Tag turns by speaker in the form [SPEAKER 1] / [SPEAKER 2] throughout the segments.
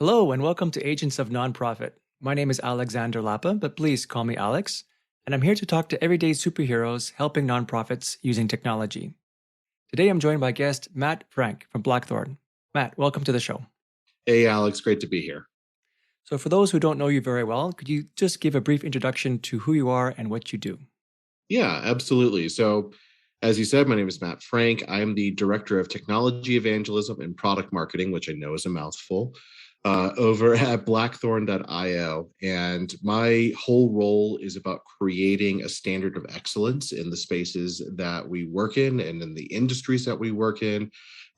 [SPEAKER 1] Hello and welcome to Agents of Nonprofit. My name is Alexander Lapa, but please call me Alex, and I'm here to talk to everyday superheroes helping nonprofits using technology. Today I'm joined by guest Matt Frank from Blackthorn. Matt, welcome to the show.
[SPEAKER 2] Hey, Alex, great to be here.
[SPEAKER 1] So, for those who don't know you very well, could you just give a brief introduction to who you are and what you do?
[SPEAKER 2] Yeah, absolutely. So, as you said, my name is Matt Frank. I am the Director of Technology Evangelism and Product Marketing, which I know is a mouthful, over at Blackthorn.io. And my whole role is about creating a standard of excellence in the spaces that we work in and in the industries that we work in,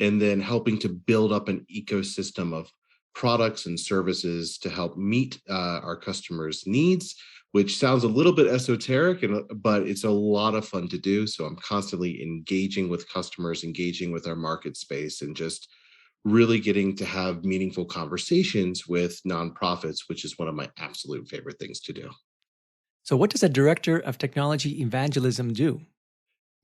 [SPEAKER 2] and then helping to build up an ecosystem of products and services to help meet our customers' needs, which sounds a little bit esoteric, but it's a lot of fun to do. So I'm constantly engaging with customers, engaging with our market space, and just really getting to have meaningful conversations with nonprofits, which is one of my absolute favorite things to do.
[SPEAKER 1] So, what does a Director of Technology Evangelism do?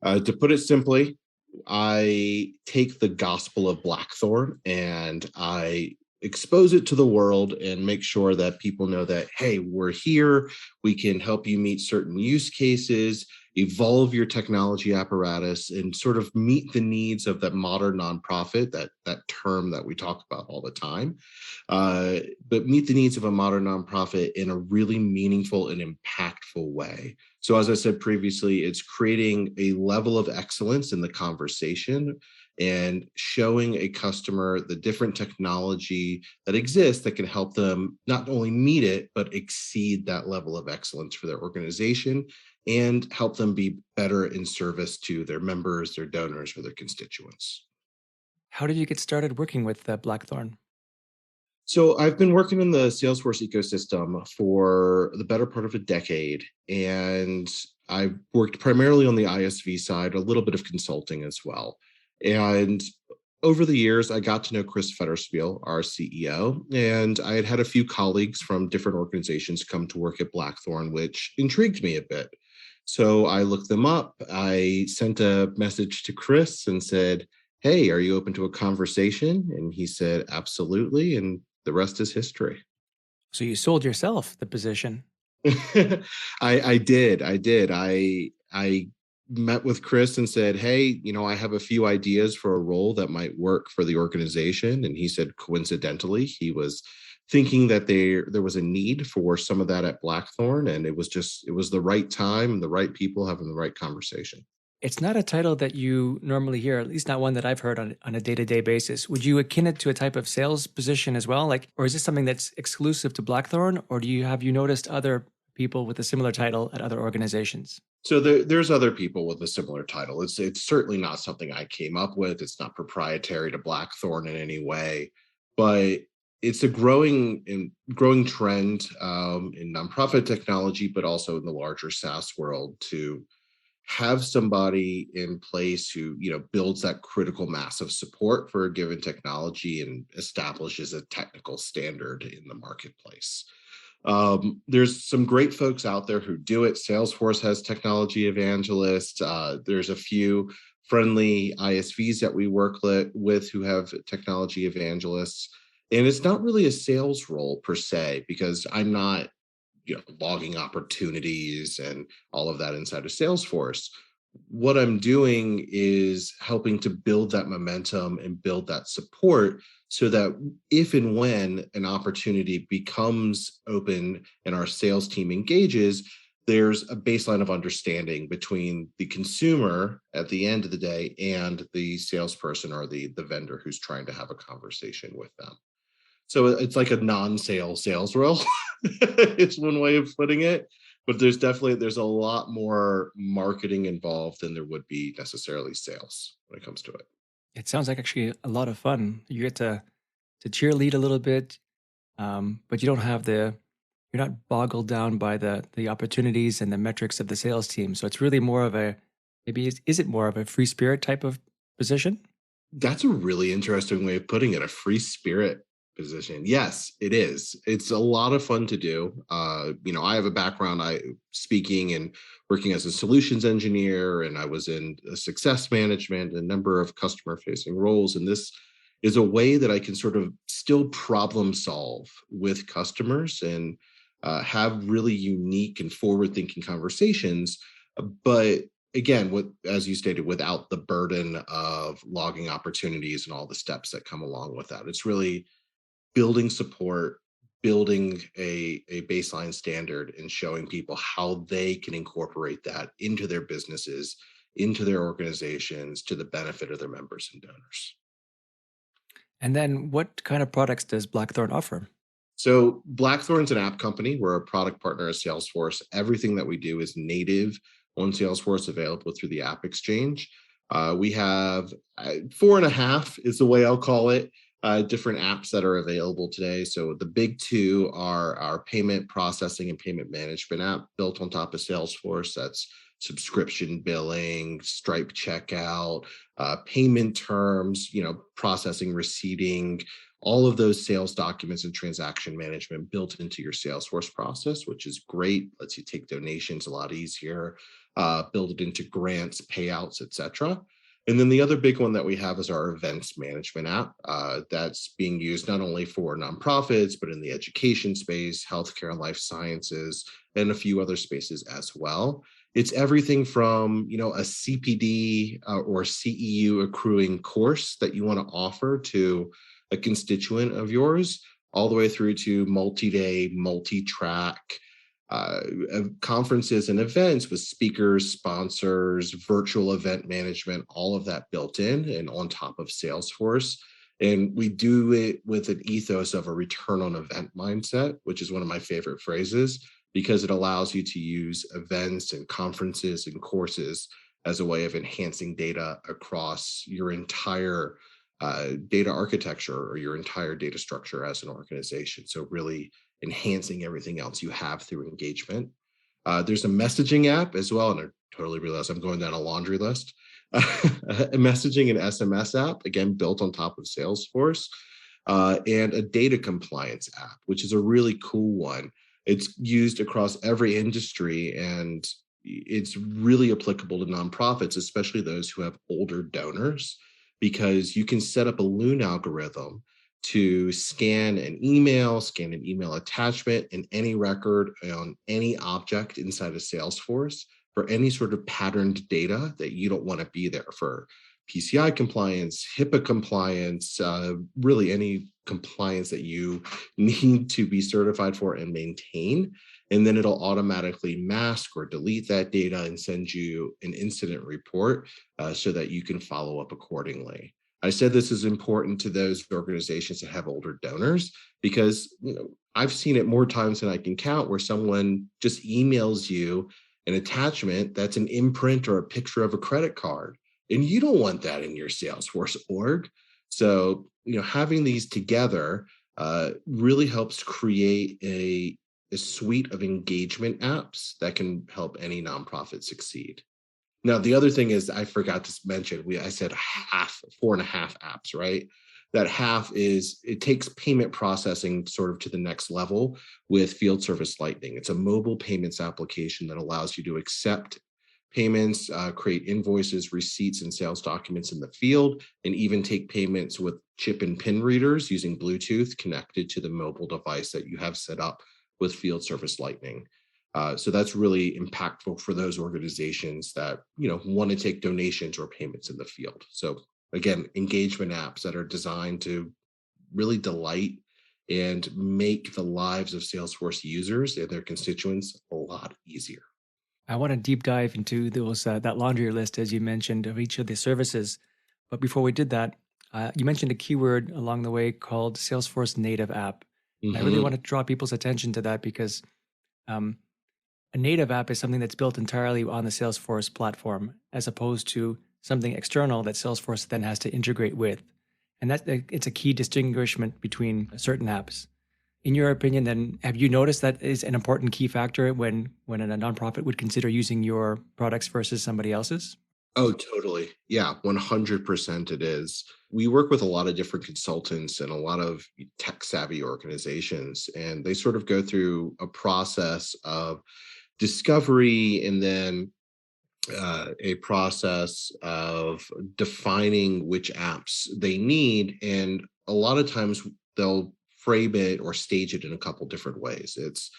[SPEAKER 2] To put it simply, I take the gospel of Blackthorn and I expose it to the world and make sure that people know that, hey, we're here. We can help you meet certain use cases, evolve your technology apparatus, and sort of meet the needs of that modern nonprofit, that term that we talk about all the time, but meet the needs of a modern nonprofit in a really meaningful and impactful way. So, as I said previously, it's creating a level of excellence in the conversation and showing a customer the different technology that exists that can help them not only meet it, but exceed that level of excellence for their organization and help them be better in service to their members, their donors, or their constituents.
[SPEAKER 1] How did you get started working with Blackthorn?
[SPEAKER 2] So I've been working in the Salesforce ecosystem for the better part of a decade, and I've worked primarily on the ISV side, a little bit of consulting as well. And over the years, I got to know Chris Fetterspiel, our CEO, and I had had a few colleagues from different organizations come to work at Blackthorn, which intrigued me a bit. So I looked them up. I sent a message to Chris and said, "Hey, are you open to a conversation?" And he said, "Absolutely." And the rest is history.
[SPEAKER 1] So, you sold yourself the position.
[SPEAKER 2] I did. I met with Chris and said, "Hey, I have a few ideas for a role that might work for the organization." And he said, coincidentally, he was thinking that there was a need for some of that at Blackthorn, and it was the right time and the right people having the right conversation.
[SPEAKER 1] It's not a title that you normally hear, at least not one that I've heard on a day-to-day basis. Would you akin it to a type of sales position as well? Like, or is this something that's exclusive to Blackthorn, or have you noticed other people with a similar title at other organizations?
[SPEAKER 2] So there's other people with a similar title. It's certainly not something I came up with. It's not proprietary to Blackthorn in any way, but it's a growing trend in nonprofit technology, but also in the larger SaaS world to have somebody in place who builds that critical mass of support for a given technology and establishes a technical standard in the marketplace. There's some great folks out there who do it. Salesforce has technology evangelists. There's a few friendly ISVs that we work with who have technology evangelists. And it's not really a sales role per se, because I'm not logging opportunities and all of that inside of Salesforce. What I'm doing is helping to build that momentum and build that support so that if and when an opportunity becomes open and our sales team engages, there's a baseline of understanding between the consumer at the end of the day and the salesperson or the vendor who's trying to have a conversation with them. So it's like a non-sale sales role. It's one way of putting it, but there's a lot more marketing involved than there would be necessarily sales when it comes to it.
[SPEAKER 1] It sounds like actually a lot of fun. You get to cheerlead a little bit, but you're not boggled down by the opportunities and the metrics of the sales team. So it's really more of a is it more of a free spirit type of position?
[SPEAKER 2] That's a really interesting way of putting it, a free spirit position. Yes, it is. It's a lot of fun to do. I have a background I speaking and working as a solutions engineer, and I was in success management, a number of customer facing roles, and this is a way that I can sort of still problem solve with customers and have really unique and forward thinking conversations. But again, as you stated, without the burden of logging opportunities and all the steps that come along with that. It's really building support, building a baseline standard, and showing people how they can incorporate that into their businesses, into their organizations, to the benefit of their members and donors.
[SPEAKER 1] And then what kind of products does Blackthorn offer?
[SPEAKER 2] So Blackthorn's an app company. We're a product partner of Salesforce. Everything that we do is native on Salesforce, available through the App Exchange. We have four and a half is the way I'll call it, different apps that are available today. So the big two are our payment processing and payment management app built on top of Salesforce. That's subscription billing, Stripe checkout, payment terms, processing, receipting, all of those sales documents and transaction management built into your Salesforce process, which is great. Lets you take donations a lot easier, build it into grants, payouts, etc. And then the other big one that we have is our events management app. That's being used not only for nonprofits, but in the education space, healthcare and life sciences, and a few other spaces as well. It's everything from a CPD or CEU accruing course that you want to offer to a constituent of yours, all the way through to multi-day, multi-track conferences and events with speakers, sponsors, virtual event management, all of that built in and on top of Salesforce. And we do it with an ethos of a return on event mindset, which is one of my favorite phrases, because it allows you to use events and conferences and courses as a way of enhancing data across your entire data architecture or your entire data structure as an organization. So really enhancing everything else you have through engagement. There's a messaging app as well, and I totally realize I'm going down a laundry list. A messaging and SMS app, again, built on top of Salesforce, and a data compliance app, which is a really cool one. It's used across every industry, and it's really applicable to nonprofits, especially those who have older donors, because you can set up a Loon algorithm to scan an email attachment, and any record on any object inside of Salesforce for any sort of patterned data that you don't want to be there for PCI compliance, HIPAA compliance, really any compliance that you need to be certified for and maintain. And then it'll automatically mask or delete that data and send you an incident report so that you can follow up accordingly. I said this is important to those organizations that have older donors because I've seen it more times than I can count where someone just emails you an attachment that's an imprint or a picture of a credit card, and you don't want that in your Salesforce org. So having these together really helps create a suite of engagement apps that can help any nonprofit succeed. Now, the other thing is I forgot to mention, I said half, four and a half apps, right? That half is, it takes payment processing sort of to the next level with Field Service Lightning. It's a mobile payments application that allows you to accept payments, create invoices, receipts, and sales documents in the field, and even take payments with chip and PIN readers using Bluetooth connected to the mobile device that you have set up with Field Service Lightning. So that's really impactful for those organizations that want to take donations or payments in the field. So again, engagement apps that are designed to really delight and make the lives of Salesforce users and their constituents a lot easier.
[SPEAKER 1] I want to deep dive into those that laundry list, as you mentioned, of each of the services. But before we did that, you mentioned a keyword along the way called Salesforce-native app. And I really want to draw people's attention to that because a native app is something that's built entirely on the Salesforce platform, as opposed to something external that Salesforce then has to integrate with. And it's a key distinguishment between certain apps. In your opinion, then, have you noticed that is an important key factor when a nonprofit would consider using your products versus somebody else's?
[SPEAKER 2] Oh, totally. Yeah, 100% it is. We work with a lot of different consultants and a lot of tech savvy organizations, and they sort of go through a process of discovery and then a process of defining which apps they need. And a lot of times they'll frame it or stage it in a couple different ways. It's,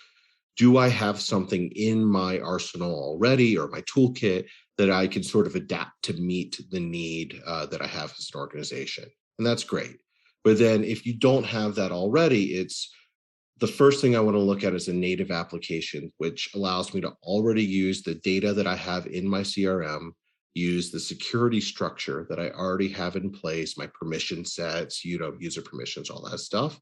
[SPEAKER 2] do I have something in my arsenal already or my toolkit that I can sort of adapt to meet the need that I have as an organization? And that's great. But then if you don't have that already, it's, the first thing I want to look at is a native application, which allows me to already use the data that I have in my CRM, use the security structure that I already have in place, my permission sets, user permissions, all that stuff.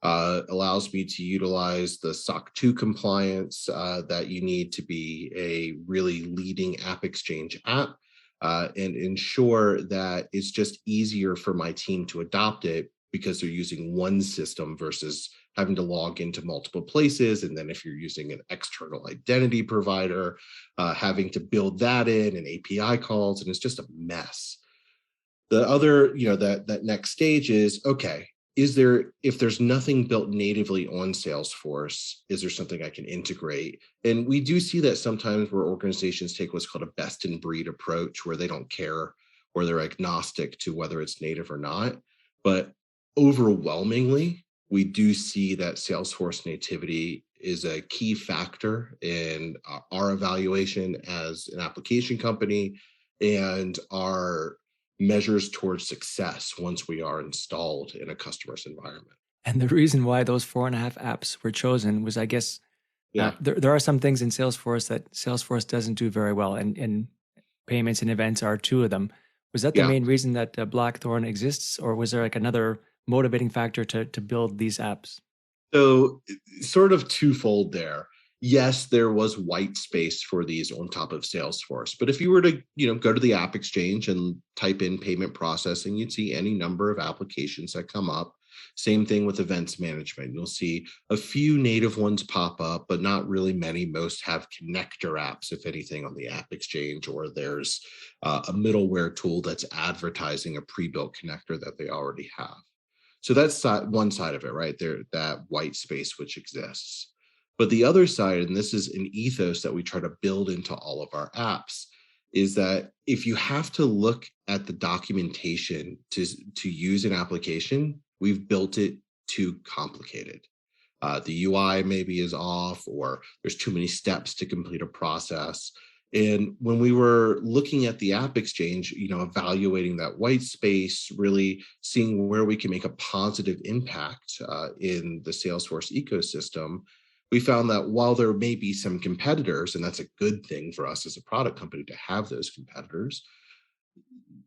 [SPEAKER 2] Allows me to utilize the SOC 2 compliance that you need to be a really leading App Exchange app, and ensure that it's just easier for my team to adopt it because they're using one system versus having to log into multiple places. And then if you're using an external identity provider, having to build that in and API calls, and it's just a mess. The other, that next stage is, okay, is there, if there's nothing built natively on Salesforce, is there something I can integrate? And we do see that sometimes where organizations take what's called a best in breed approach, where they don't care, or they're agnostic to whether it's native or not. But overwhelmingly, we do see that Salesforce nativity is a key factor in our evaluation as an application company and our measures towards success once we are installed in a customer's environment.
[SPEAKER 1] And the reason why those 4.5 apps were chosen was, I guess,
[SPEAKER 2] Yeah.
[SPEAKER 1] there are some things in Salesforce that Salesforce doesn't do very well, and payments and events are two of them. Was that the
[SPEAKER 2] Yeah.
[SPEAKER 1] main reason that Blackthorn exists, or was there like another motivating factor to build these apps?
[SPEAKER 2] So, sort of twofold there. Yes, there was white space for these on top of Salesforce, but if you were to, go to the App Exchange and type in payment processing, you'd see any number of applications that come up. Same thing with events management. You'll see a few native ones pop up, but not really many. Most have connector apps, if anything, on the App Exchange, or there's a middleware tool that's advertising a pre-built connector that they already have. So that's one side of it, right there, that white space which exists. But the other side, and this is an ethos that we try to build into all of our apps, is that if you have to look at the documentation to use an application, we've built it too complicated. The UI maybe is off, or there's too many steps to complete a process. And when we were looking at the App Exchange, evaluating that white space, really seeing where we can make a positive impact in the Salesforce ecosystem, we found that while there may be some competitors, and that's a good thing for us as a product company to have those competitors,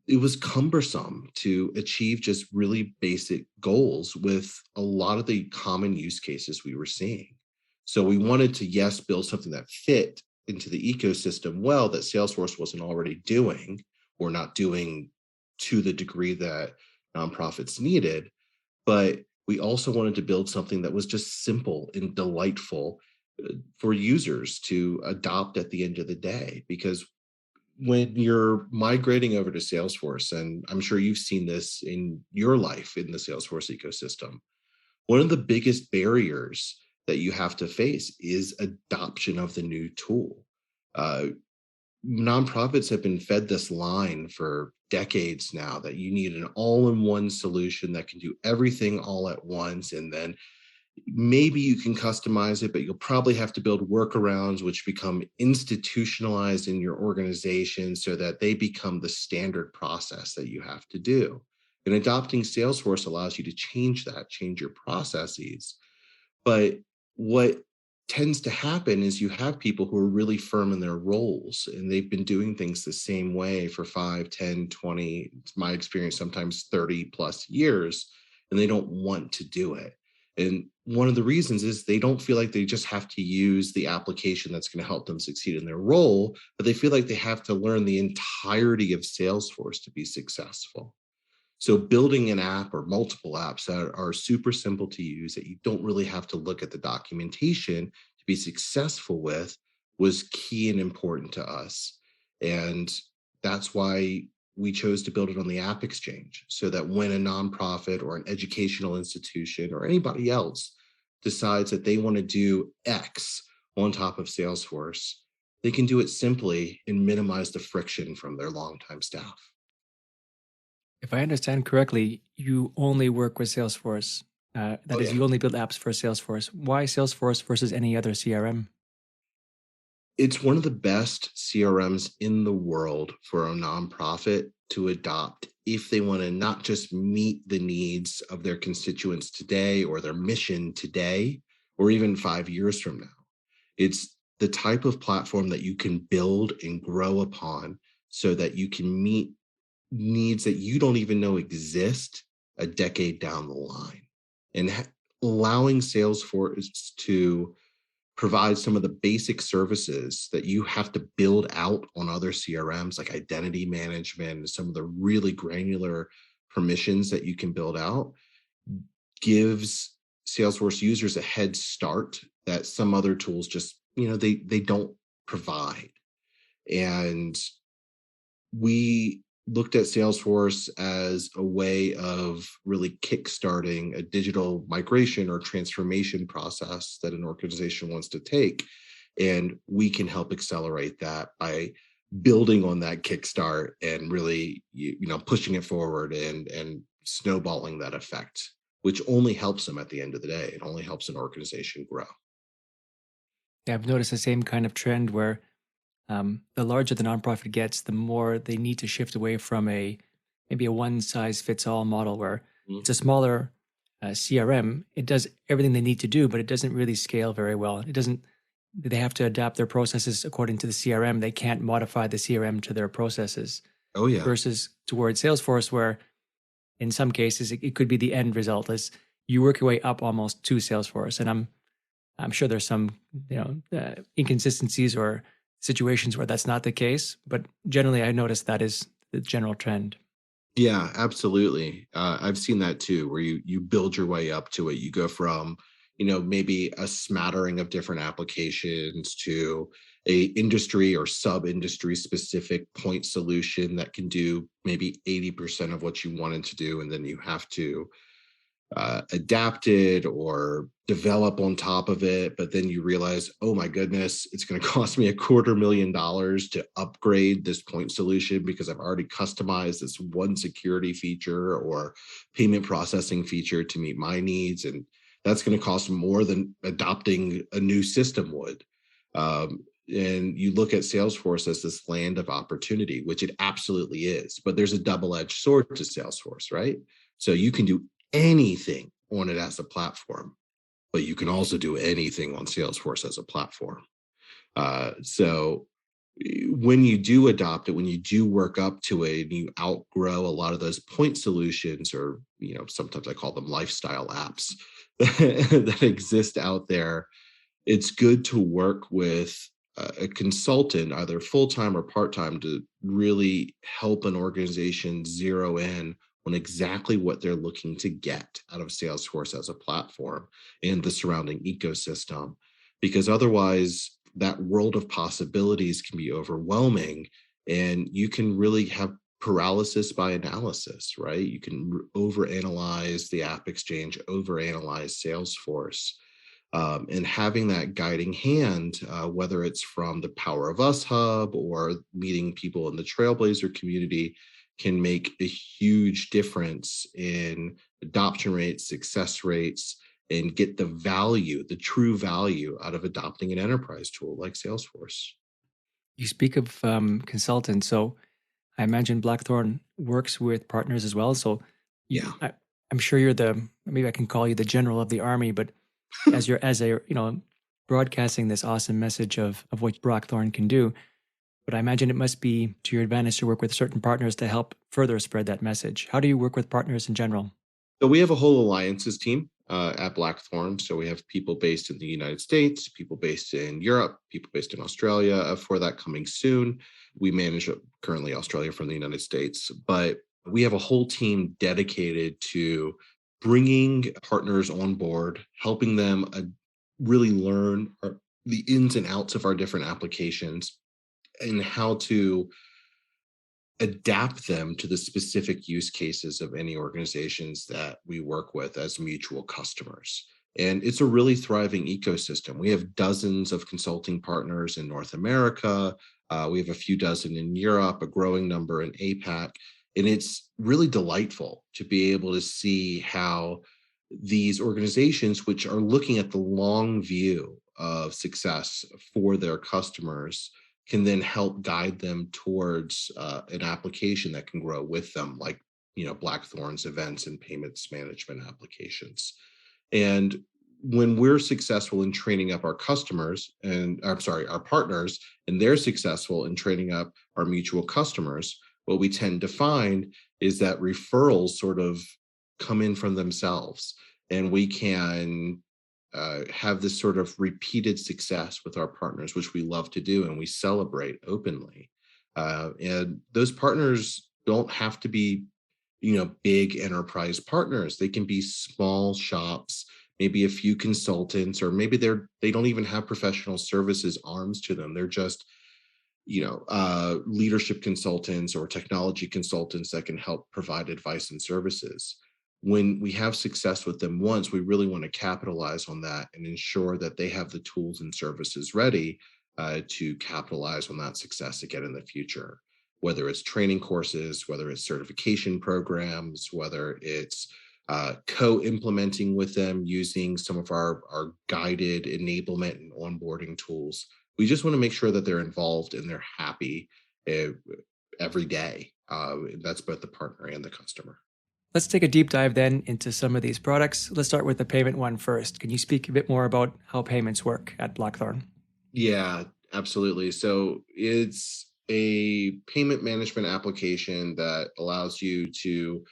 [SPEAKER 2] it was cumbersome to achieve just really basic goals with a lot of the common use cases we were seeing. So we wanted to, yes, build something that fit into the ecosystem well, that Salesforce wasn't already doing or not doing to the degree that nonprofits needed. But we also wanted to build something that was just simple and delightful for users to adopt at the end of the day. Because when you're migrating over to Salesforce, and I'm sure you've seen this in your life in the Salesforce ecosystem, one of the biggest barriers that you have to face is adoption of the new tool. Uh, Nonprofits have been fed this line for decades now that you need an all in one solution that can do everything all at once. And then maybe you can customize it, but you'll probably have to build workarounds which become institutionalized in your organization so that they become the standard process that you have to do. And adopting Salesforce allows you to change that, change your processes. But what tends to happen is you have people who are really firm in their roles, and they've been doing things the same way for 5, 10, 20, it's my experience, sometimes 30 plus years, and they don't want to do it. And one of the reasons is they don't feel like they just have to use the application that's going to help them succeed in their role, but they feel like they have to learn the entirety of Salesforce to be successful. So building an app or multiple apps that are super simple to use, that you don't really have to look at the documentation to be successful with, was key and important to us. And that's why we chose to build it on the App Exchange, so that when a nonprofit or an educational institution or anybody else decides that they want to do X on top of Salesforce, they can do it simply and minimize the friction from their longtime staff.
[SPEAKER 1] If I understand correctly, you only work with Salesforce.
[SPEAKER 2] Oh
[SPEAKER 1] That is,
[SPEAKER 2] yeah.
[SPEAKER 1] you only build apps for Salesforce. Why Salesforce versus any other CRM?
[SPEAKER 2] It's one of the best CRMs in the world for a nonprofit to adopt if they want to not just meet the needs of their constituents today or their mission today, or even 5 years from now. It's the type of platform that you can build and grow upon so that you can meet needs that you don't even know exist a decade down the line. And allowing Salesforce to provide some of the basic services that you have to build out on other CRMs, like identity management and some of the really granular permissions that you can build out, gives Salesforce users a head start that some other tools just, they don't provide. And we looked at Salesforce as a way of really kickstarting a digital migration or transformation process that an organization wants to take. And we can help accelerate that by building on that kickstart and really, pushing it forward and snowballing that effect, which only helps them at the end of the day. It only helps an organization grow.
[SPEAKER 1] Yeah, I've noticed the same kind of trend where the larger the nonprofit gets, the more they need to shift away from a maybe a one size fits all model where
[SPEAKER 2] Mhm.
[SPEAKER 1] it's a smaller CRM. It does everything they need to do, but it doesn't really scale very well. It doesn't. They have to adapt their processes according to the CRM. They can't modify the CRM to their processes.
[SPEAKER 2] Oh, yeah.
[SPEAKER 1] Versus towards Salesforce, where in some cases it could be the end result is you work your way up almost to Salesforce. And I'm sure there's some inconsistencies or situations where that's not the case, but generally I noticed that is the general trend.
[SPEAKER 2] Yeah, absolutely. I've seen that too, where you build your way up to it. You go from, maybe a smattering of different applications to a industry or sub industry specific point solution that can do maybe 80% of what you wanted to do, and then you have to adapt it or develop on top of it. But then you realize, oh my goodness, it's going to cost me $250,000 to upgrade this point solution because I've already customized this one security feature or payment processing feature to meet my needs. And that's going to cost more than adopting a new system would. And you look at Salesforce as this land of opportunity, which it absolutely is. But there's a double edged sword to Salesforce, right? So you can do anything on it as a platform, but you can also do anything on Salesforce as a platform. So when you do adopt it, when you do work up to it, and you outgrow a lot of those point solutions, or sometimes I call them lifestyle apps that exist out there, it's good to work with a consultant, either full time or part time, to really help an organization zero in on exactly what they're looking to get out of Salesforce as a platform and the surrounding ecosystem. Because otherwise, that world of possibilities can be overwhelming, and you can really have paralysis by analysis, right? You can overanalyze the App Exchange, overanalyze Salesforce, and having that guiding hand, whether it's from the Power of Us Hub or meeting people in the Trailblazer community, can make a huge difference in adoption rates, success rates, and get the value, the true value out of adopting an enterprise tool like Salesforce.
[SPEAKER 1] You speak of consultants, so I imagine Blackthorn works with partners as well. So
[SPEAKER 2] Yeah.
[SPEAKER 1] I'm sure you're the maybe I can call you the general of the army, but as you're as a broadcasting this awesome message of what Blackthorn can do. But I imagine it must be to your advantage to work with certain partners to help further spread that message. How do you work with partners in general?
[SPEAKER 2] So we have a whole alliances team at Blackthorn. So we have people based in the United States, people based in Europe, people based in Australia. For that coming soon, we manage currently Australia from the United States, but we have a whole team dedicated to bringing partners on board, helping them really learn the ins and outs of our different applications and how to adapt them to the specific use cases of any organizations that we work with as mutual customers. And it's a really thriving ecosystem. We have dozens of consulting partners in North America. We have a few dozen in Europe, a growing number in APAC. And it's really delightful to be able to see how these organizations, which are looking at the long view of success for their customers, can then help guide them towards an application that can grow with them, like Blackthorn's events and payments management applications. And when we're successful in training up our customers, and I'm sorry, our partners, and they're successful in training up our mutual customers, what we tend to find is that referrals sort of come in from themselves, and we can have this sort of repeated success with our partners, which we love to do and we celebrate openly. And those partners don't have to be big enterprise partners. They can be small shops, maybe a few consultants, or maybe they don't even have professional services arms to them. They're just leadership consultants or technology consultants that can help provide advice and services. When we have success with them once, we really want to capitalize on that and ensure that they have the tools and services ready to capitalize on that success again in the future. Whether it's training courses, whether it's certification programs, whether it's co-implementing with them using some of our guided enablement and onboarding tools. We just want to make sure that they're involved and they're happy uh, every day. That's both the partner and the customer.
[SPEAKER 1] Let's take a deep dive then into some of these products. Let's start with the payment one first. Can you speak a bit more about how payments work at Blackthorn?
[SPEAKER 2] Yeah, absolutely. So it's a payment management application that allows you to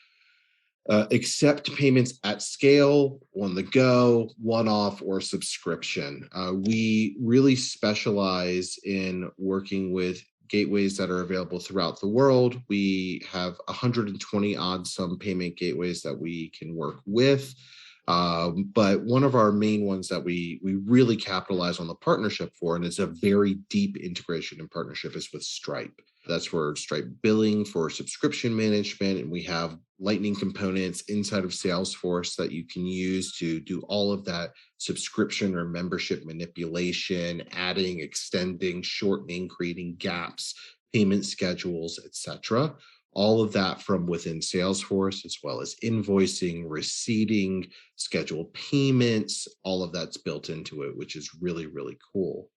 [SPEAKER 2] accept payments at scale, on the go, one off, or subscription. We really specialize in working with gateways that are available throughout the world. We have 120 odd some payment gateways that we can work with. But one of our main ones that we really capitalize on the partnership for, and it's a very deep integration and partnership, is with Stripe. That's for Stripe billing for subscription management. And we have Lightning components inside of Salesforce that you can use to do all of that subscription or membership manipulation, adding, extending, shortening, creating gaps, payment schedules, etc. All of that from within Salesforce, as well as invoicing, receipting, schedule payments, all of that's built into it, which is really, really cool.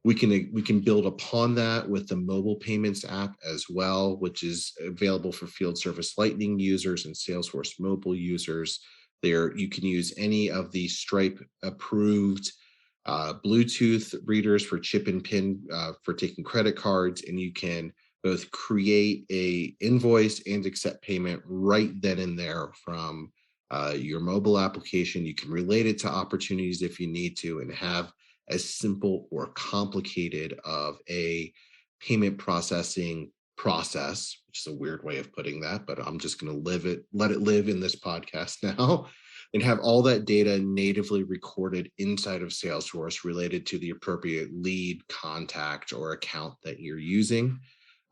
[SPEAKER 2] We can build upon that with the mobile payments app as well, which is available for field service Lightning users and Salesforce mobile users. There, you can use any of the Stripe approved Bluetooth readers for chip and pin for taking credit cards, and you can both create a invoice and accept payment right then and there from your mobile application. You can relate it to opportunities if you need to, and have as simple or complicated of a payment processing process, which is a weird way of putting that, but I'm just going to let it live in this podcast now, and have all that data natively recorded inside of Salesforce related to the appropriate lead, contact, or account that you're using.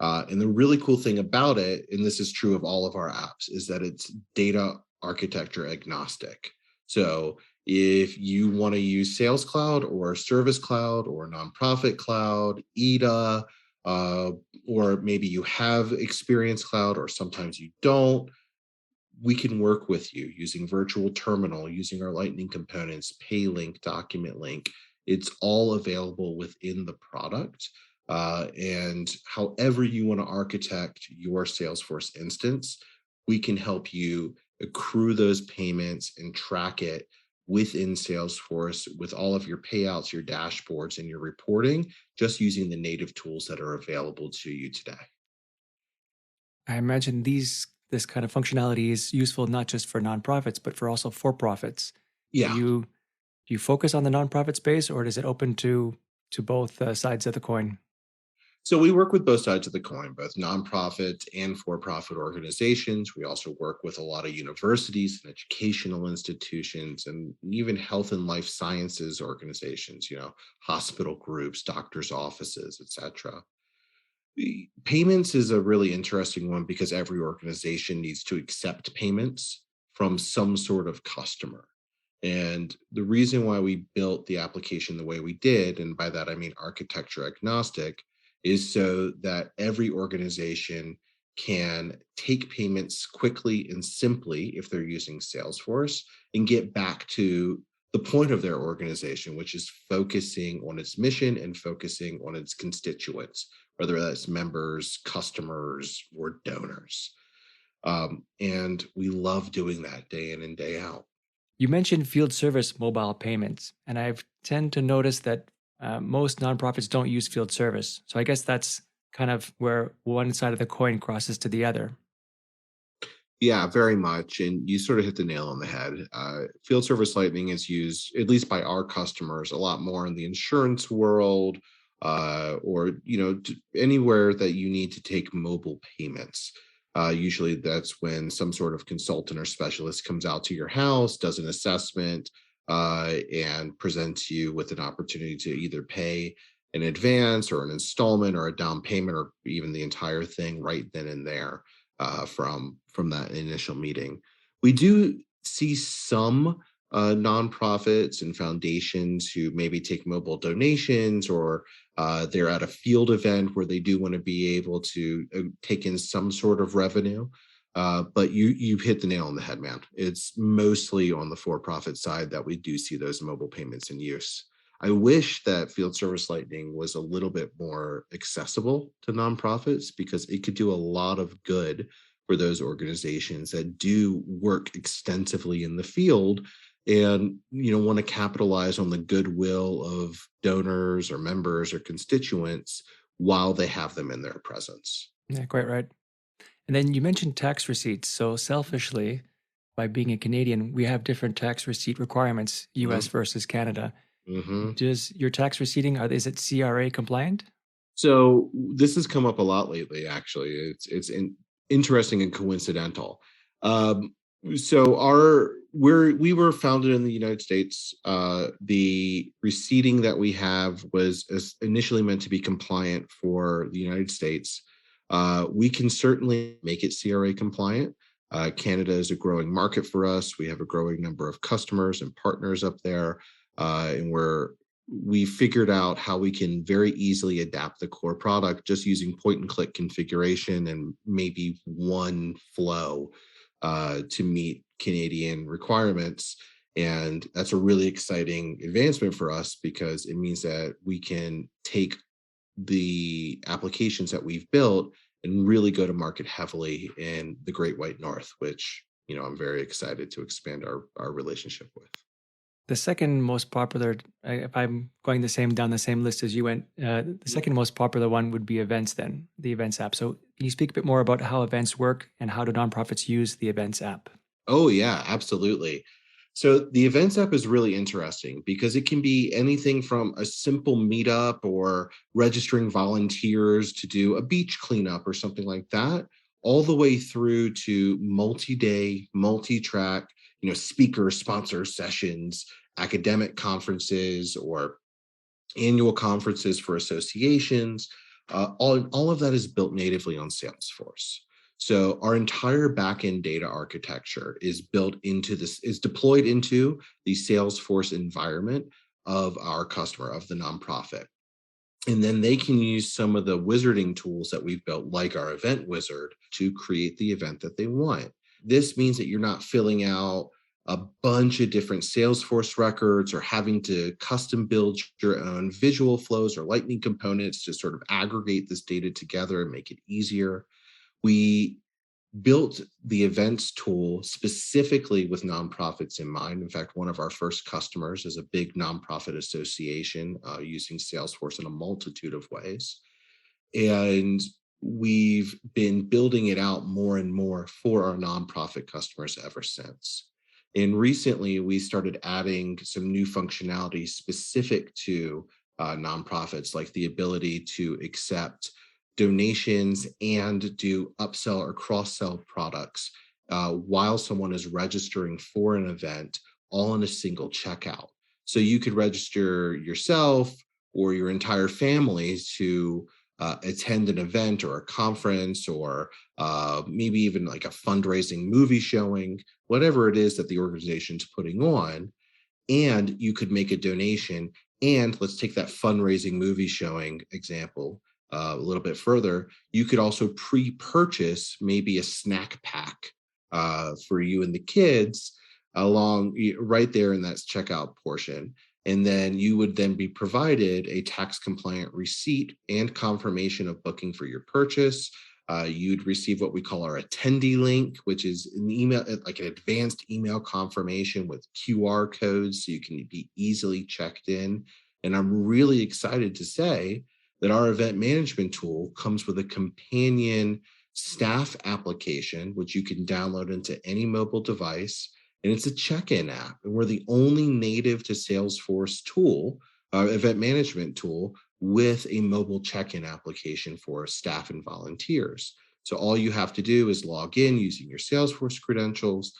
[SPEAKER 2] And the really cool thing about it, and this is true of all of our apps, is that it's data architecture agnostic. So if you want to use Sales Cloud or Service Cloud or Nonprofit Cloud, EDA, or maybe you have Experience Cloud or sometimes you don't, we can work with you using Virtual Terminal, using our Lightning components, PayLink, Document Link. It's all available within the product. And however you want to architect your Salesforce instance, we can help you accrue those payments and track it within Salesforce with all of your payouts, your dashboards, and your reporting, just using the native tools that are available to you today.
[SPEAKER 1] I imagine this kind of functionality is useful not just for nonprofits, but for also for profits. Do
[SPEAKER 2] Yeah.
[SPEAKER 1] you focus on the nonprofit space, or does it open to both sides of the coin?
[SPEAKER 2] So we work with both sides of the coin, both nonprofit and for-profit organizations. We also work with a lot of universities and educational institutions, and even health and life sciences organizations, hospital groups, doctors' offices, etc. Payments is a really interesting one because every organization needs to accept payments from some sort of customer. And the reason why we built the application the way we did, and by that I mean architecture agnostic, is so that every organization can take payments quickly and simply if they're using Salesforce and get back to the point of their organization, which is focusing on its mission and focusing on its constituents, whether that's members, customers, or donors. And we love doing that day in and day out.
[SPEAKER 1] You mentioned field service mobile payments, and I've tend to notice that most nonprofits don't use field service. So I guess that's kind of where one side of the coin crosses to the other.
[SPEAKER 2] Yeah, very much. And you sort of hit the nail on the head. Field service lightning is used, at least by our customers, a lot more in the insurance world, or anywhere that you need to take mobile payments. Usually, that's when some sort of consultant or specialist comes out to your house, does an assessment, and presents you with an opportunity to either pay an advance or an installment or a down payment or even the entire thing right then and there, from that initial meeting. We do see some nonprofits and foundations who maybe take mobile donations, or they're at a field event where they do want to be able to take in some sort of revenue. But you hit the nail on the head, man. It's mostly on the for-profit side that we do see those mobile payments in use. I wish that Field Service Lightning was a little bit more accessible to nonprofits because it could do a lot of good for those organizations that do work extensively in the field and want to capitalize on the goodwill of donors or members or constituents while they have them in their presence.
[SPEAKER 1] Yeah, quite right. And then you mentioned tax receipts. So selfishly, by being a Canadian, we have different tax receipt requirements, US versus Canada.
[SPEAKER 2] Mm-hmm.
[SPEAKER 1] Does your tax receipting, is it CRA compliant?
[SPEAKER 2] So this has come up a lot lately. Actually, interesting and coincidental. Um, so we were founded in the United States. The receipting that we have was initially meant to be compliant for the United States. We can certainly make it CRA compliant. Canada is a growing market for us. We have a growing number of customers and partners up there, and we figured out how we can very easily adapt the core product just using point and click configuration and maybe one flow to meet Canadian requirements. And that's a really exciting advancement for us because it means that we can take the applications that we've built and really go to market heavily in the Great White North, which I'm very excited to expand our relationship with.
[SPEAKER 1] The second most popular, if I'm going down the same list as you went, the second most popular one would be Events, then the Events app. So, can you speak a bit more about how events work and how do nonprofits use the Events app?
[SPEAKER 2] Oh, yeah, absolutely. So the Events app is really interesting because it can be anything from a simple meetup or registering volunteers to do a beach cleanup or something like that, all the way through to multi-day, multi-track, speaker sponsor sessions, academic conferences, or annual conferences for associations. All of that is built natively on Salesforce. So our entire backend data architecture is deployed into the Salesforce environment of our customer, of the nonprofit. And then they can use some of the wizarding tools that we've built, like our event wizard, to create the event that they want. This means that you're not filling out a bunch of different Salesforce records or having to custom build your own visual flows or lightning components to sort of aggregate this data together and make it easier. We built the events tool specifically with nonprofits in mind. In fact, one of our first customers is a big nonprofit association using Salesforce in a multitude of ways. And we've been building it out more and more for our nonprofit customers ever since. And recently, we started adding some new functionality specific to nonprofits, like the ability to accept donations and do upsell or cross-sell products while someone is registering for an event, all in a single checkout. So you could register yourself or your entire family to attend an event or a conference, or maybe even like a fundraising movie showing, whatever it is that the organization's putting on. and you could make a donation. And let's take that fundraising movie showing example a little bit further. You could also pre-purchase maybe a snack pack for you and the kids right there in that checkout portion. And then you would then be provided a tax compliant receipt and confirmation of booking for your purchase. You'd receive what we call our attendee link, which is an email, like an advanced email confirmation with QR codes so you can be easily checked in. And I'm really excited to say that our event management tool comes with a companion staff application, which you can download into any mobile device. And it's a check-in app. And we're the only native to Salesforce tool, event management tool with a mobile check-in application for staff and volunteers. So all you have to do is log in using your Salesforce credentials,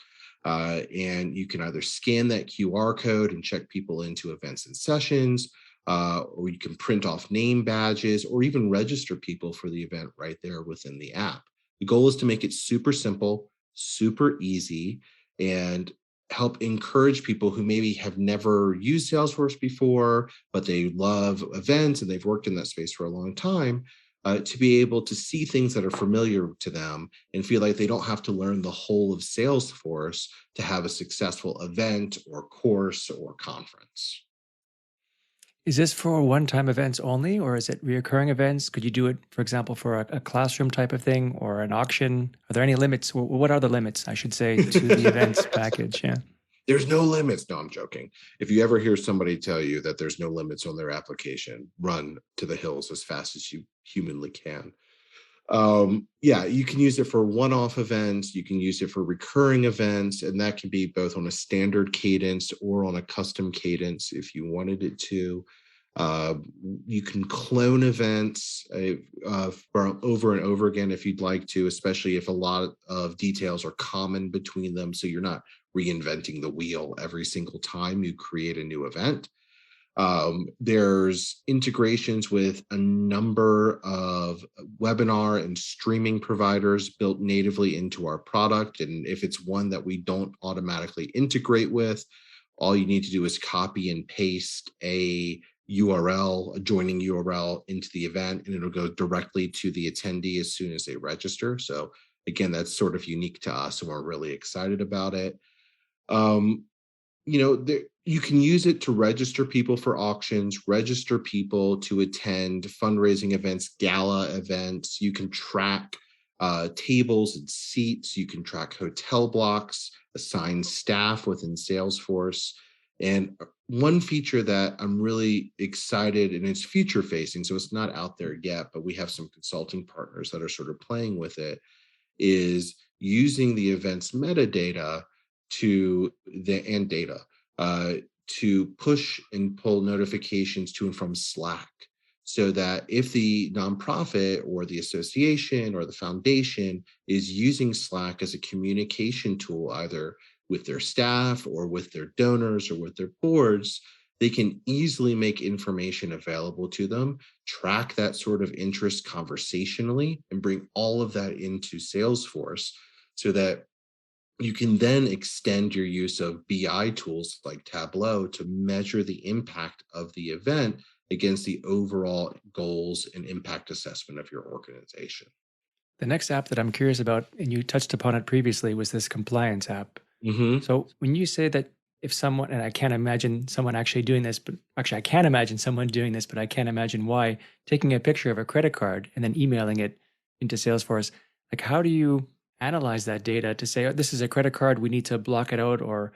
[SPEAKER 2] and you can either scan that QR code and check people into events and sessions, or you can print off name badges or even register people for the event right there within the app. The goal is to make it super simple, super easy, and help encourage people who maybe have never used Salesforce before, but they love events and they've worked in that space for a long time, to be able to see things that are familiar to them and feel like they don't have to learn the whole of Salesforce to have a successful event or course or conference.
[SPEAKER 1] Is this for one-time events only, or is it reoccurring events? Could you do it, for example, for a classroom type of thing or an auction? Are there any limits? What are the limits, I should say, to the events package? Yeah.
[SPEAKER 2] There's no limits. No, I'm joking. If you ever hear somebody tell you that there's no limits on their application, run to the hills as fast as you humanly can. Yeah, you can use it for one-off events. You can use it for recurring events, and that can be both on a standard cadence or on a custom cadence if you wanted it to. Uh, you can clone events for over and over again if you'd like to, especially if a lot of details are common between them. So you're not reinventing the wheel every single time you create a new event. There's integrations with a number of webinar and streaming providers built natively into our product. And if it's one that we don't automatically integrate with, all you need to do is copy and paste a URL, a joining URL into the event, and it'll go directly to the attendee as soon as they register. So again, that's sort of unique to us, and we're really excited about it. Um, you can use it to register people for auctions, register people to attend fundraising events, gala events. You can track tables and seats. You can track hotel blocks, assign staff within Salesforce. And one feature that I'm really excited, and it's future facing, so it's not out there yet, but we have some consulting partners that are sort of playing with it, is using the event's metadata and data to push and pull notifications to and from Slack, so that if the nonprofit or the association or the foundation is using Slack as a communication tool, either with their staff or with their donors or with their boards, they can easily make information available to them, track that sort of interest conversationally, and bring all of that into Salesforce so that you can then extend your use of BI tools like Tableau to measure the impact of the event against the overall goals and impact assessment of your organization.
[SPEAKER 1] The next app that I'm curious about, and you touched upon it previously, was this compliance app.
[SPEAKER 2] Hmm.
[SPEAKER 1] So when you say that if someone, and I can't imagine someone actually doing this, but actually I can imagine someone doing this, but I can't imagine why, taking a picture of a credit card and then emailing it into Salesforce, like how do you analyze that data to say, oh, this is a credit card, we need to block it out or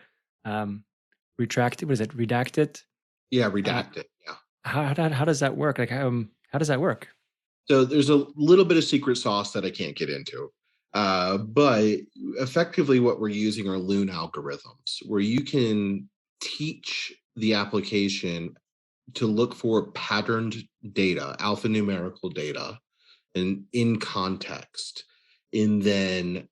[SPEAKER 1] retract it, what is it, redact it?
[SPEAKER 2] Yeah,
[SPEAKER 1] Uh,
[SPEAKER 2] redact it. Yeah.
[SPEAKER 1] how does that work? Like how does that work?
[SPEAKER 2] So there's a little bit of secret sauce that I can't get into. But effectively, what we're using are Loon algorithms, where you can teach the application to look for patterned data, alphanumerical data, and in context, and then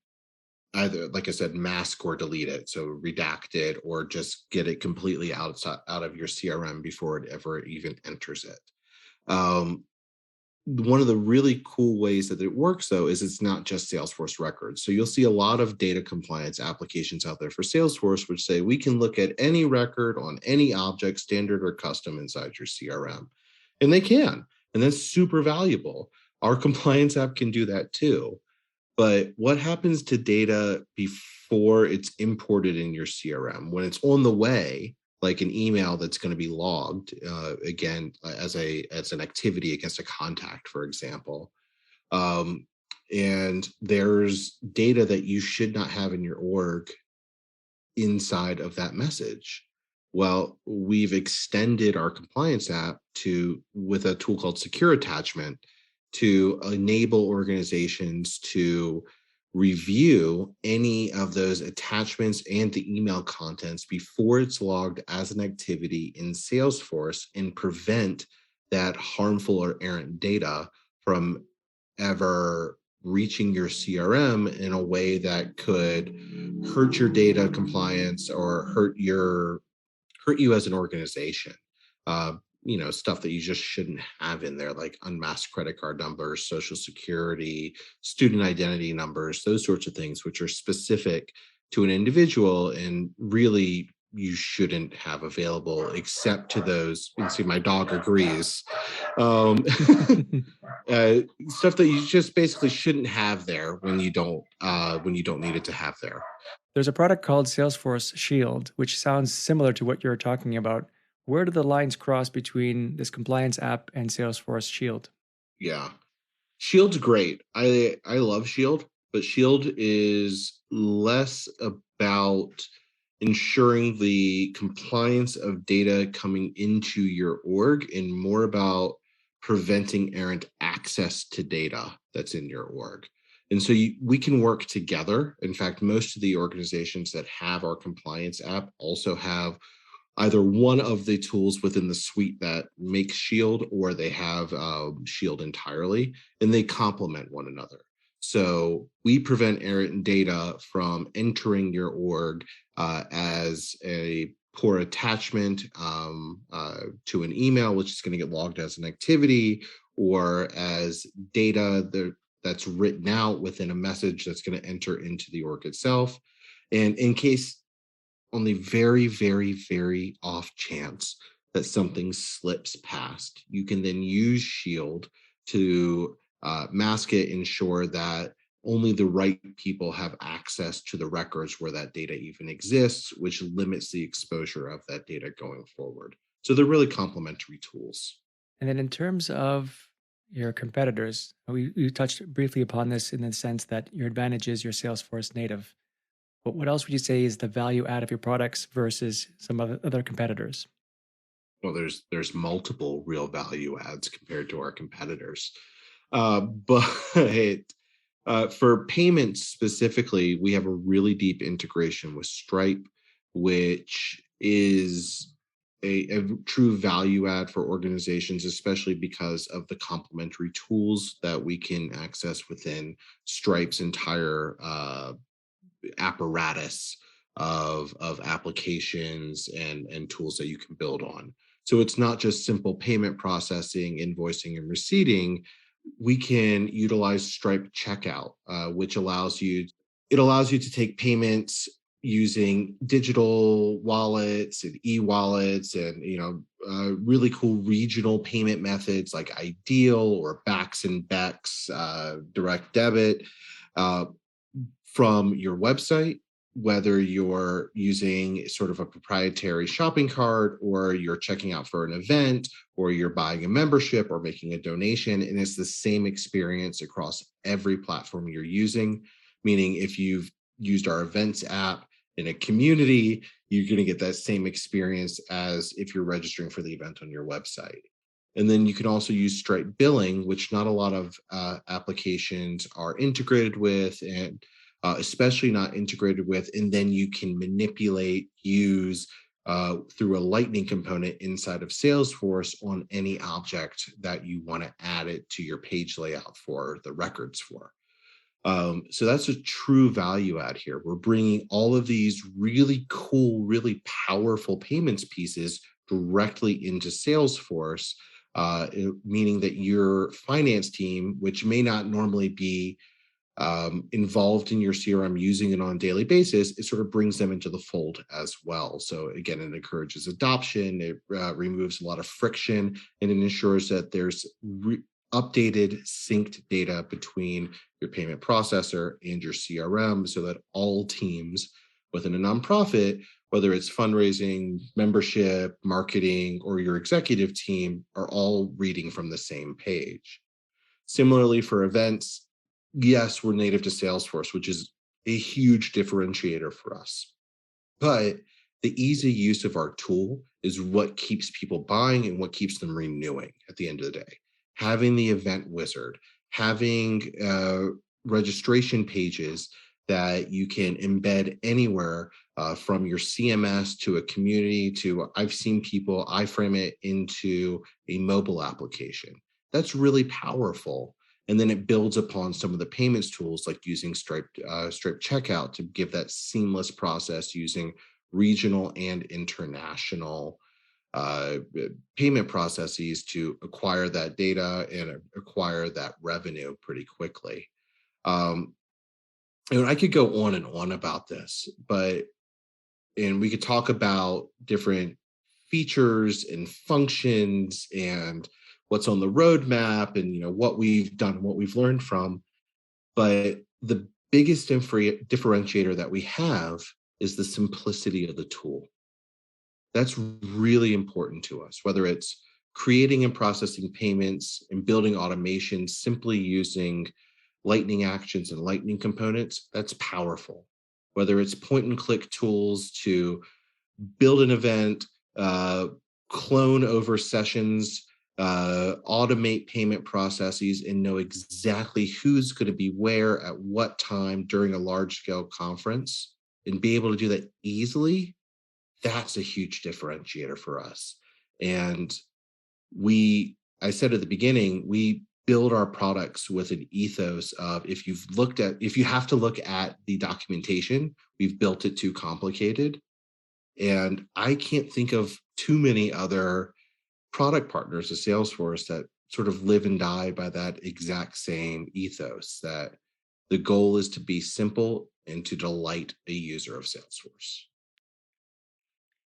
[SPEAKER 2] either, like I said, mask or delete it. So redact it or just get it completely out of your CRM before it ever even enters it. Um, one of the really cool ways that it works, though, is it's not just Salesforce records. So you'll see a lot of data compliance applications out there for Salesforce, which say we can look at any record on any object, standard or custom, inside your CRM. And they can. And that's super valuable. Our compliance app can do that too. But what happens to data before it's imported in your CRM? When it's on the way, like an email that's going to be logged, again, as an activity against a contact, for example. Um, and there's data that you should not have in your org inside of that message. Well, we've extended our compliance app to with a tool called Secure Attachment to enable organizations to review any of those attachments and the email contents before it's logged as an activity in Salesforce and prevent that harmful or errant data from ever reaching your CRM in a way that could hurt your data compliance or hurt you as an organization. Uh, stuff that you just shouldn't have in there, like unmasked credit card numbers, social security, student identity numbers, those sorts of things, which are specific to an individual and really you shouldn't have available except to those. You can see my dog agrees. Um, Stuff that you just basically shouldn't have there when you don't need it to have there.
[SPEAKER 1] There's a product called Salesforce Shield, which sounds similar to what you're talking about. Where do the lines cross between this compliance app and Salesforce Shield?
[SPEAKER 2] Yeah. Shield's great. I love Shield, but Shield is less about ensuring the compliance of data coming into your org and more about preventing errant access to data that's in your org. And so we can work together. In fact, most of the organizations that have our compliance app also have either one of the tools within the suite that makes Shield, or they have Shield entirely, and they complement one another. So we prevent errant data from entering your org as a poor attachment to an email, which is going to get logged as an activity, or as data that's written out within a message that's going to enter into the org itself. And in case on the very, very, very off chance that something slips past, you can then use Shield to mask it, ensure that only the right people have access to the records where that data even exists, which limits the exposure of that data going forward. So they're really complementary tools.
[SPEAKER 1] And then in terms of your competitors, we touched briefly upon this in the sense that your advantage is your Salesforce-native. But what else would you say is the value add of your products versus some other competitors?
[SPEAKER 2] Well, there's multiple real value adds compared to our competitors. But for payments specifically, we have a really deep integration with Stripe, which is a true value add for organizations, especially because of the complementary tools that we can access within Stripe's entire apparatus of applications and tools that you can build on. So it's not just simple payment processing, invoicing, and receipting. We can utilize Stripe Checkout, which allows you to take payments using digital wallets and e-wallets and really cool regional payment methods like Ideal or Bax and Bex, direct debit, uh, from your website, whether you're using sort of a proprietary shopping cart or you're checking out for an event or you're buying a membership or making a donation. And it's the same experience across every platform you're using. Meaning, if you've used our events app in a community, you're going to get that same experience as if you're registering for the event on your website. And then you can also use Stripe billing, which not a lot of applications are integrated with, and especially not integrated with. And then you can manipulate, use through a Lightning component inside of Salesforce on any object that you want to add it to your page layout for the records for. So that's a true value add here. We're bringing all of these really cool, really powerful payments pieces directly into Salesforce, meaning that your finance team, which may not normally be involved in your CRM using it on a daily basis, it sort of brings them into the fold as well. So again, it encourages adoption, it removes a lot of friction, and it ensures that there's updated, synced data between your payment processor and your CRM so that all teams within a nonprofit, whether it's fundraising, membership, marketing, or your executive team, are all reading from the same page. Similarly, for events, yes, we're native to Salesforce, which is a huge differentiator for us. But the easy use of our tool is what keeps people buying and what keeps them renewing at the end of the day. Having the event wizard, having registration pages that you can embed anywhere from your CMS to a community to, I've seen people, I frame it into a mobile application. That's really powerful. And then it builds upon some of the payments tools like using Stripe checkout to give that seamless process using regional and international uh, payment processes to acquire that data and acquire that revenue pretty quickly. Um, and I could go on and on about this, but and we could talk about different features and functions and what's on the roadmap and what we've done, what we've learned from. But the biggest differentiator that we have is the simplicity of the tool. That's really important to us, whether it's creating and processing payments and building automation simply using lightning actions and lightning components. That's powerful. Whether it's point and click tools to build an event, uh, clone over sessions, automate payment processes, and know exactly who's going to be where at what time during a large scale conference and be able to do that easily. That's a huge differentiator for us. And I said at the beginning, we build our products with an ethos of if you have to look at the documentation, we've built it too complicated. And I can't think of too many other product partners of Salesforce that sort of live and die by that exact same ethos that the goal is to be simple and to delight a user of Salesforce.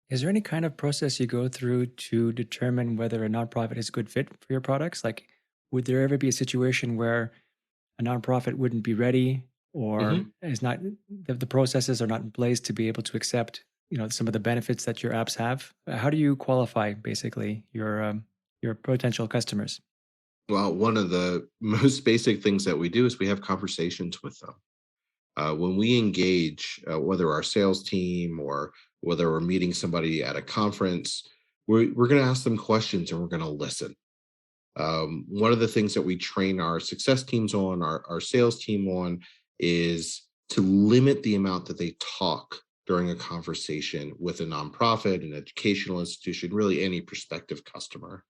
[SPEAKER 1] Is there any kind of process you go through to determine whether a nonprofit is a good fit for your products? Like, would there ever be a situation where a nonprofit wouldn't be ready or
[SPEAKER 2] Mhm.
[SPEAKER 1] is not the processes are not in place to be able to accept some of the benefits that your apps have? How do you qualify basically your potential customers?
[SPEAKER 2] Well, one of the most basic things that we do is we have conversations with them. When we engage, whether our sales team or whether we're meeting somebody at a conference, we're going to ask them questions and we're going to listen. One of the things that we train our success teams on, our sales team on, is to limit the amount that they talk during a conversation with a nonprofit, an educational institution, really any prospective customer,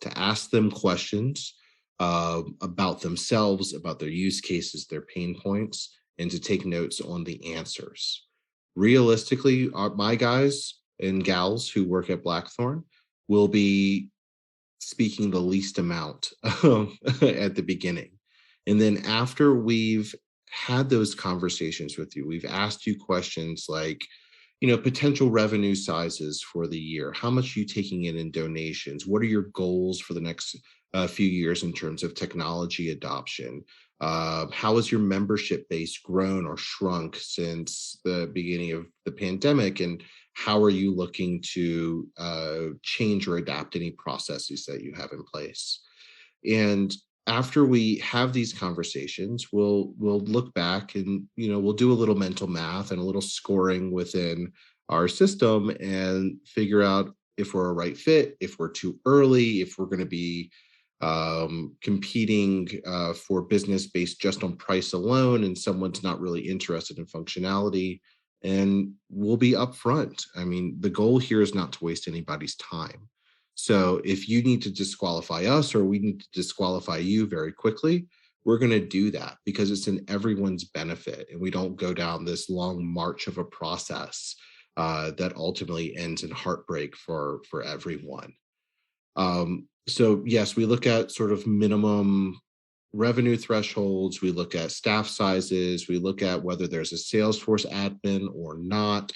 [SPEAKER 2] to ask them questions about themselves, about their use cases, their pain points, and to take notes on the answers. Realistically, my guys and gals who work at Blackthorn will be speaking the least amount at the beginning. And then after we've had those conversations with you, we've asked you questions like, potential revenue sizes for the year. How much are you taking in donations? What are your goals for the next few years in terms of technology adoption? How has your membership base grown or shrunk since the beginning of the pandemic? And how are you looking to change or adapt any processes that you have in place? And after we have these conversations, we'll look back and we'll do a little mental math and a little scoring within our system and figure out if we're a right fit, if we're too early, if we're going to be competing for business based just on price alone, and someone's not really interested in functionality. And we'll be upfront. I mean, the goal here is not to waste anybody's time. So if you need to disqualify us or we need to disqualify you very quickly, we're going to do that because it's in everyone's benefit. And we don't go down this long march of a process that ultimately ends in heartbreak for everyone. So yes, we look at sort of minimum revenue thresholds. We look at staff sizes. We look at whether there's a Salesforce admin or not.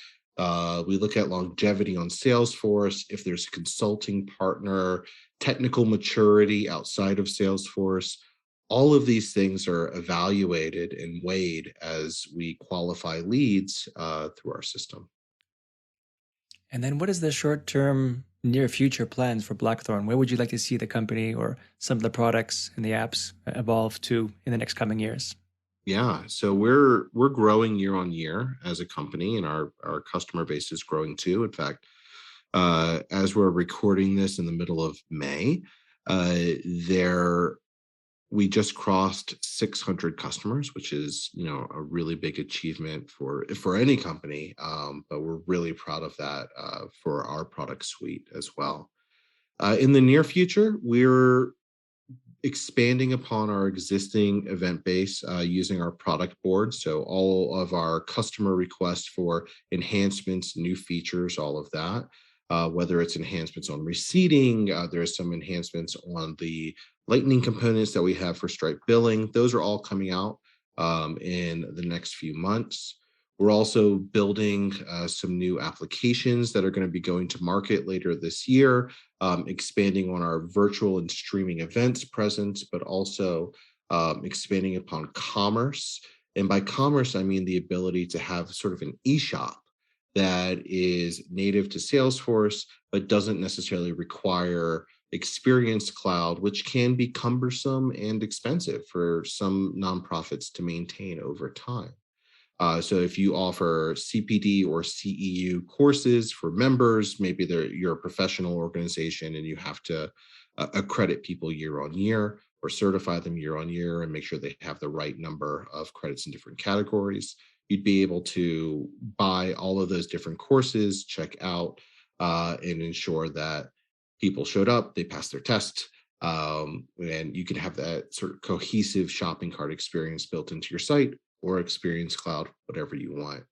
[SPEAKER 2] We look at longevity on Salesforce, if there's a consulting partner, technical maturity outside of Salesforce. All of these things are evaluated and weighed as we qualify leads through our system.
[SPEAKER 1] And then what is the short-term near future plans for Blackthorn? Where would you like to see the company or some of the products and the apps evolve to in the next coming years?
[SPEAKER 2] Yeah, so we're growing year on year as a company, and our customer base is growing too. In fact, as we're recording this in the middle of May, there we just crossed 600 customers, which is a really big achievement for any company. But we're really proud of that for our product suite as well. In the near future, we're expanding upon our existing event base using our product board. So all of our customer requests for enhancements, new features, all of that. Whether it's enhancements on receipting, there's some enhancements on the lightning components that we have for Stripe billing. Those are all coming out in the next few months. We're also building some new applications that are going to be going to market later this year, expanding on our virtual and streaming events presence, but also expanding upon commerce. And by commerce, I mean the ability to have sort of an e-shop that is native to Salesforce, but doesn't necessarily require Experience Cloud, which can be cumbersome and expensive for some nonprofits to maintain over time. So if you offer CPD or CEU courses for members, maybe you're a professional organization and you have to accredit people year on year or certify them year on year and make sure they have the right number of credits in different categories. You'd be able to buy all of those different courses, check out, and ensure that people showed up, they passed their test, and you can have that sort of cohesive shopping cart experience built into your site or Experience Cloud, whatever you want.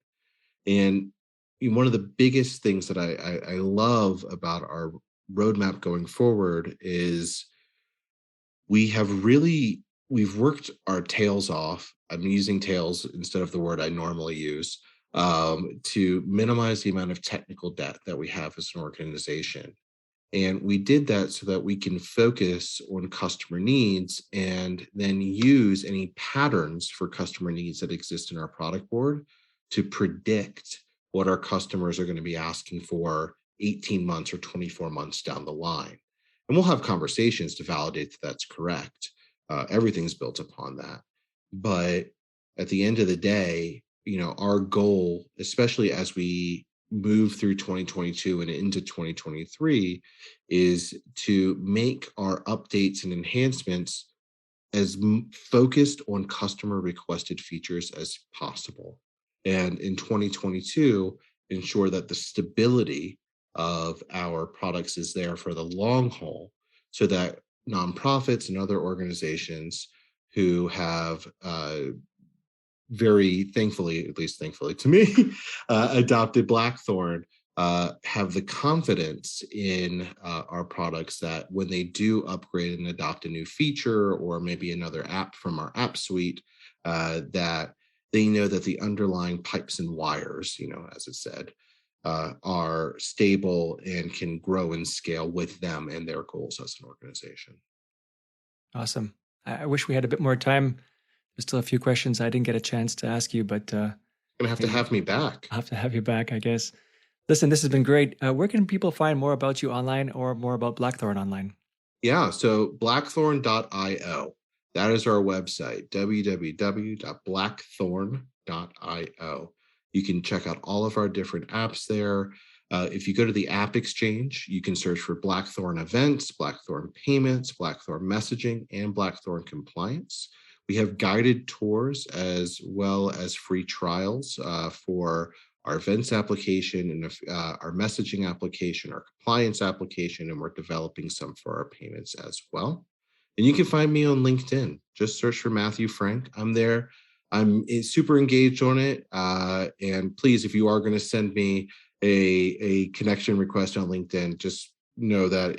[SPEAKER 2] And one of the biggest things that I love about our roadmap going forward is we've worked our tails off. I'm using tails instead of the word I normally use to minimize the amount of technical debt that we have as an organization. And we did that so that we can focus on customer needs and then use any patterns for customer needs that exist in our product board to predict what our customers are going to be asking for 18 months or 24 months down the line. And we'll have conversations to validate that that's correct. Everything's built upon that. But at the end of the day, our goal, especially as we move through 2022 and into 2023, is to make our updates and enhancements as focused on customer requested features as possible. And in 2022, ensure that the stability of our products is there for the long haul so that nonprofits and other organizations who have very thankfully, at least thankfully to me, adopted Blackthorn, have the confidence in our products that when they do upgrade and adopt a new feature or maybe another app from our app suite, that they know that the underlying pipes and wires, as it said, are stable and can grow and scale with them and their goals as an organization.
[SPEAKER 1] Awesome. I wish we had a bit more time. There's still a few questions I didn't get a chance to ask you, but
[SPEAKER 2] Gonna have to
[SPEAKER 1] maybe
[SPEAKER 2] have me back.
[SPEAKER 1] I'll have to have you back, I guess. Listen, this has been great. Where can people find more about you online or more about Blackthorn online?
[SPEAKER 2] Yeah, so blackthorn.io. That is our website, www.blackthorn.io. You can check out all of our different apps there. If you go to the App Exchange, you can search for Blackthorn Events, Blackthorn Payments, Blackthorn Messaging, and Blackthorn Compliance. We have guided tours as well as free trials for our events application and our messaging application, our compliance application, and we're developing some for our payments as well. And you can find me on LinkedIn. Just search for Matthew Frank. I'm there. I'm super engaged on it. And please, if you are going to send me a connection request on LinkedIn, just know that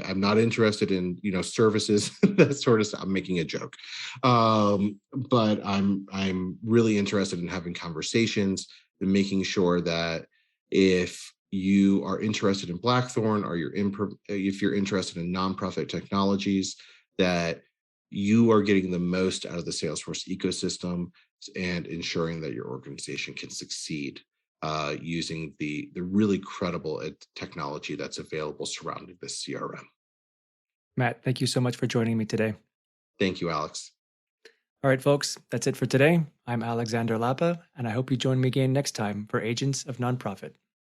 [SPEAKER 2] I'm not interested in services that sort of stuff. I'm making a joke, but I'm really interested in having conversations and making sure that if you are interested in Blackthorn or if you're interested in nonprofit technologies, that you are getting the most out of the Salesforce ecosystem and ensuring that your organization can succeed using the really credible technology that's available surrounding this CRM.
[SPEAKER 1] Matt, thank you so much for joining me today.
[SPEAKER 2] Thank you, Alex.
[SPEAKER 1] All right, folks, that's it for today. I'm Alexander Lapa, and I hope you join me again next time for Agents of Nonprofit.